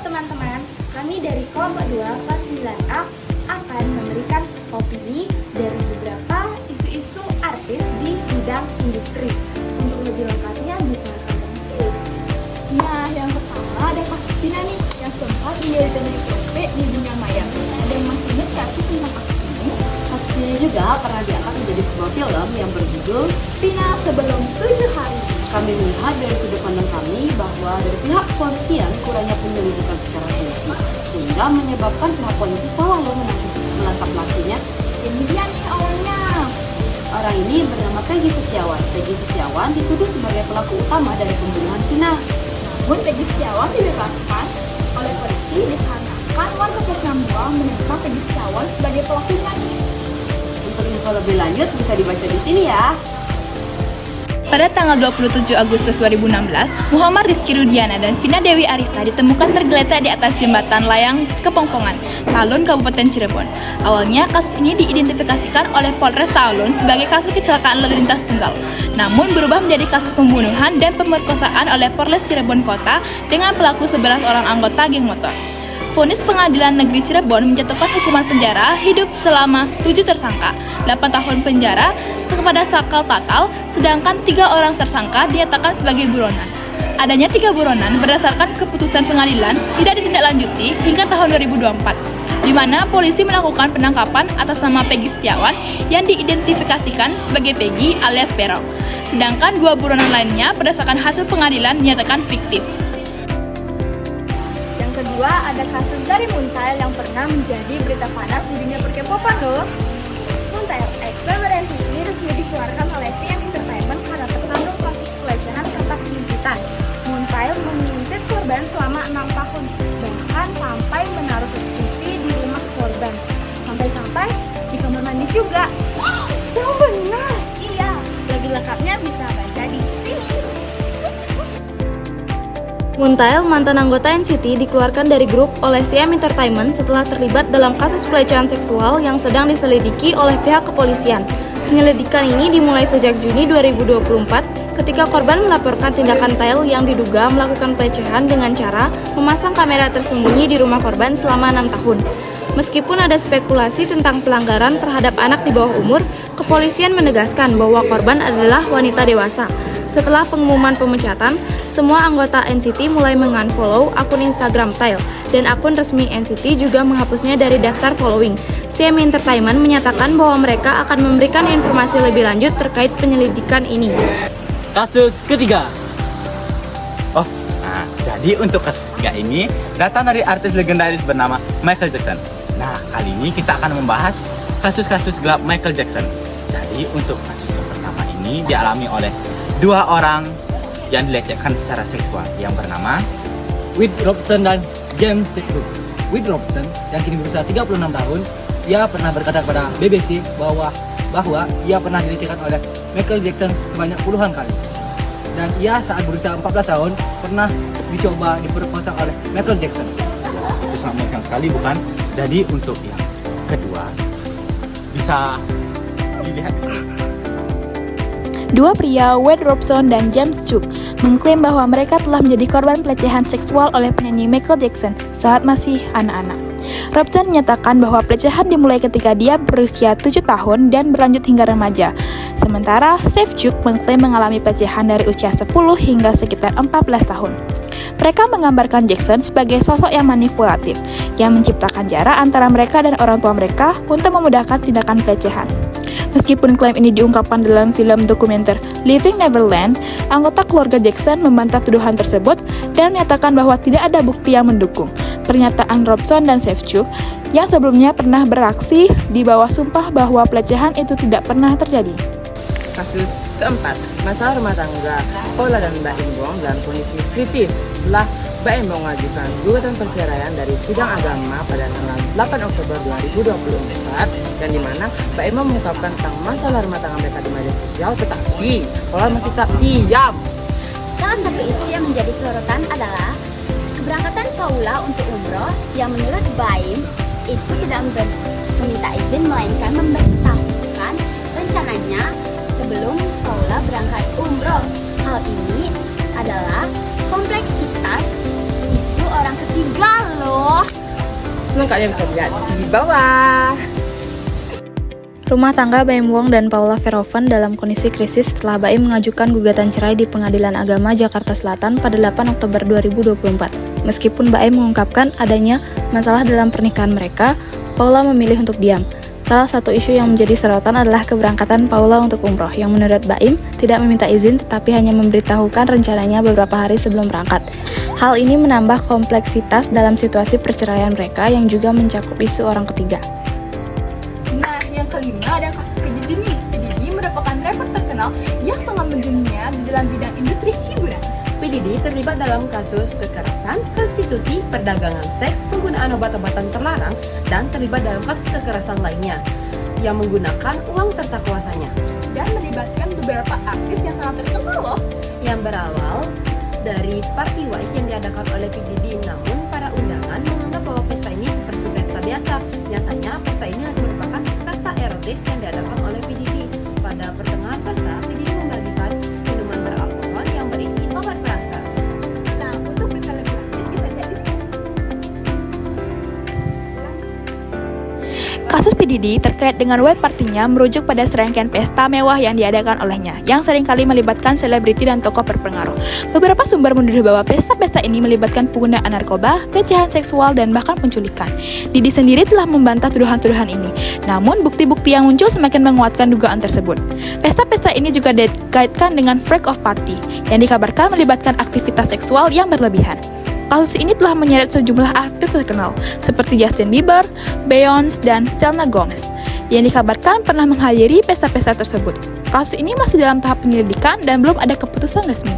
teman-teman, kami dari kelompok 2 kelas 9A akan memberikan opini dari beberapa isu-isu artis di bidang industri. Untuk lebih lengkapnya bisa kalian simak. Nah, yang pertama ada kasus Tina nih, yang sempat menjadi terjadi profit di dunia maya. Ada yang masih ingat kasih tentang kasus ini? Kasus ini juga pernah diangkat menjadi sebuah film yang berjudul Tina sebelum 7 hari. Kami melihat dari sudut pandang kami bahwa dari pihak kepolisian kurangnya penyelidikan secara teliti sehingga menyebabkan pihak polisi salah menangkap pelakunya. Ini dia nih orangnya. Orang ini bernama Peggy Setiawan. Peggy Setiawan dituduh sebagai pelaku utama dari pembunuhan Tina. Namun Peggy Setiawan dibebaskan oleh polisi dikarenakan warga kelas 62 menemukan Peggy Setiawan sebagai pelakunya nih. Untuk info lebih lanjut bisa dibaca di sini ya. Pada tanggal 27 Agustus 2016, Muhammad Rizky Rudiana dan Vina Dewi Arista ditemukan tergeletak di atas jembatan layang Kepongpongan, Talun, Kabupaten Cirebon. Awalnya, kasus ini diidentifikasikan oleh Polres Talun sebagai kasus kecelakaan lalu lintas tunggal, namun berubah menjadi kasus pembunuhan dan pemerkosaan oleh Polres Cirebon Kota dengan pelaku 11 orang anggota geng motor. Vonis Pengadilan Negeri Cirebon menjatuhkan hukuman penjara hidup selama 7 tersangka, 8 tahun penjara kepada sakal total, sedangkan 3 orang tersangka dinyatakan sebagai buronan. Adanya 3 buronan berdasarkan keputusan pengadilan tidak ditindaklanjuti hingga tahun 2024, di mana polisi melakukan penangkapan atas nama Peggy Setiawan yang diidentifikasikan sebagai Peggy alias Peron, sedangkan 2 buronan lainnya berdasarkan hasil pengadilan dinyatakan fiktif. Yang kedua, ada kasus dari Muntail yang pernah menjadi berita panas di dunia perkepopan loh. Muntail X Memory City resmi dikeluarkan oleh CM Entertainment karena tersandung kasus pelecehan serta pengintitan. Muntail mengintit korban selama 6 tahun, bahkan sampai menaruh CCTV di rumah korban. Sampai-sampai di kamar mandi juga. Yang benar. Iya, lebih lengkapnya bisa baca di sini. Muntail, mantan anggota NCT, dikeluarkan dari grup oleh CM Entertainment setelah terlibat dalam kasus pelecehan seksual yang sedang diselidiki oleh pihak kepolisian. Penyelidikan ini dimulai sejak Juni 2024 ketika korban melaporkan tindakan Tail yang diduga melakukan pelecehan dengan cara memasang kamera tersembunyi di rumah korban selama 6 tahun. Meskipun ada spekulasi tentang pelanggaran terhadap anak di bawah umur, kepolisian menegaskan bahwa korban adalah wanita dewasa. Setelah pengumuman pemecatan, semua anggota NCT mulai mengunfollow akun Instagram Tail, dan akun resmi NCT juga menghapusnya dari daftar following. CM Entertainment menyatakan bahwa mereka akan memberikan informasi lebih lanjut terkait penyelidikan ini. Kasus ketiga. Jadi untuk kasus ketiga ini datang dari artis legendaris bernama Michael Jackson. Nah, kali ini kita akan membahas kasus-kasus gelap Michael Jackson. Jadi untuk kasus yang pertama ini dialami oleh 2 orang yang dilecehkan secara seksual yang bernama Wade Robson dan James Sitwood. Wade Robson yang kini berusia 36 tahun, ia pernah berkata kepada BBC bahwa ia pernah dilecehkan oleh Michael Jackson sebanyak puluhan kali. Dan ia saat berusia 14 tahun pernah dicoba diperkosa oleh Michael Jackson. itu sangat mengerikan sekali, bukan? Jadi untuk yang kedua bisa dilihat. 2 pria, Wade Robson dan James Cook, mengklaim bahwa mereka telah menjadi korban pelecehan seksual oleh penyanyi Michael Jackson saat masih anak-anak. Robson menyatakan bahwa pelecehan dimulai ketika dia berusia 7 tahun dan berlanjut hingga remaja. Sementara Cook mengklaim mengalami pelecehan dari usia 10 hingga sekitar 14 tahun. Mereka menggambarkan Jackson sebagai sosok yang manipulatif, yang menciptakan jarak antara mereka dan orang tua mereka untuk memudahkan tindakan pelecehan. Meskipun klaim ini diungkapkan dalam film dokumenter Living Neverland, anggota keluarga Jackson membantah tuduhan tersebut dan menyatakan bahwa tidak ada bukti yang mendukung pernyataan Robson dan Cook yang sebelumnya pernah beraksi di bawah sumpah bahwa pelecehan itu tidak pernah terjadi. Kasus keempat, masalah rumah tangga Paula dan Mbak Imbong dalam kondisi kritis setelah Mbak Imbong mengajukan gugatan perceraian dari sidang agama pada tanggal 8 Oktober 2024 yang dimana Mbak Imbong mengungkapkan tentang masalah rumah tangga mereka di media sosial, tetapi Paula masih tak diam. Salah satu isu yang menjadi sorotan adalah keberangkatan Paula untuk umroh yang menurut Baim itu tidak meminta izin melainkan memberitahukan rencananya sebelum Paula berangkat umroh. Hal ini adalah kompleksitas isu orang ketiga Selengkapnya bisa dilihat di bawah. Rumah tangga Baim Wong dan Paula Verhoeven dalam kondisi krisis setelah Baim mengajukan gugatan cerai di Pengadilan Agama Jakarta Selatan pada 8 Oktober 2024. Meskipun Baim mengungkapkan adanya masalah dalam pernikahan mereka, Paula memilih untuk diam. Salah satu isu yang menjadi sorotan adalah keberangkatan Paula untuk umroh, yang menurut Baim tidak meminta izin tetapi hanya memberitahukan rencananya beberapa hari sebelum berangkat. Hal ini menambah kompleksitas dalam situasi perceraian mereka yang juga mencakup isu orang ketiga. Nah, yang kelima ada kasus PDD nih. PDD merupakan rapper terkenal yang sangat mendunia di dalam bidang industri hiburan. PDD terlibat dalam kasus kekerasan, prostitusi, perdagangan seks, penggunaan obat-obatan terlarang, dan terlibat dalam kasus kekerasan lainnya yang menggunakan uang serta kuasanya. Dan melibatkan beberapa artis yang sangat terkenal loh. Yang berawal dari party white yang diadakan oleh PDD, namun para undangan menganggap bahwa pesta ini seperti pesta biasa. Nyatanya pesta ini merupakan pesta erotis yang diadakan oleh PDD. Pada pertengahan pesta, PDD membagikan minuman beralkohol yang berisi obat perasa. Nah, untuk berita lebih lanjut bisa lihat di sini. Kasus PDD terkait dengan white partinya merujuk pada serangkaian pesta mewah yang diadakan olehnya, yang seringkali melibatkan selebriti dan tokoh berpengaruh. Beberapa sumber menuduh bahwa pesta-pesta ini melibatkan penggunaan narkoba, pelecehan seksual, dan bahkan penculikan. Didi sendiri telah membantah tuduhan-tuduhan ini, namun bukti-bukti yang muncul semakin menguatkan dugaan tersebut. Pesta-pesta ini juga dikaitkan dengan freak of party, yang dikabarkan melibatkan aktivitas seksual yang berlebihan. Kasus ini telah menyeret sejumlah artis terkenal seperti Justin Bieber, Beyonce, dan Selena Gomez yang dikabarkan pernah menghadiri pesta-pesta tersebut. Kasus ini masih dalam tahap penyelidikan dan belum ada keputusan resmi.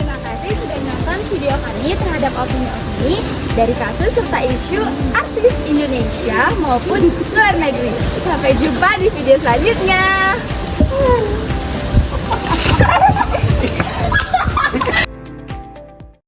Terima kasih sudah menonton video kami terhadap opini-opini dari kasus serta isu artis Indonesia maupun luar negeri. Sampai jumpa di video selanjutnya.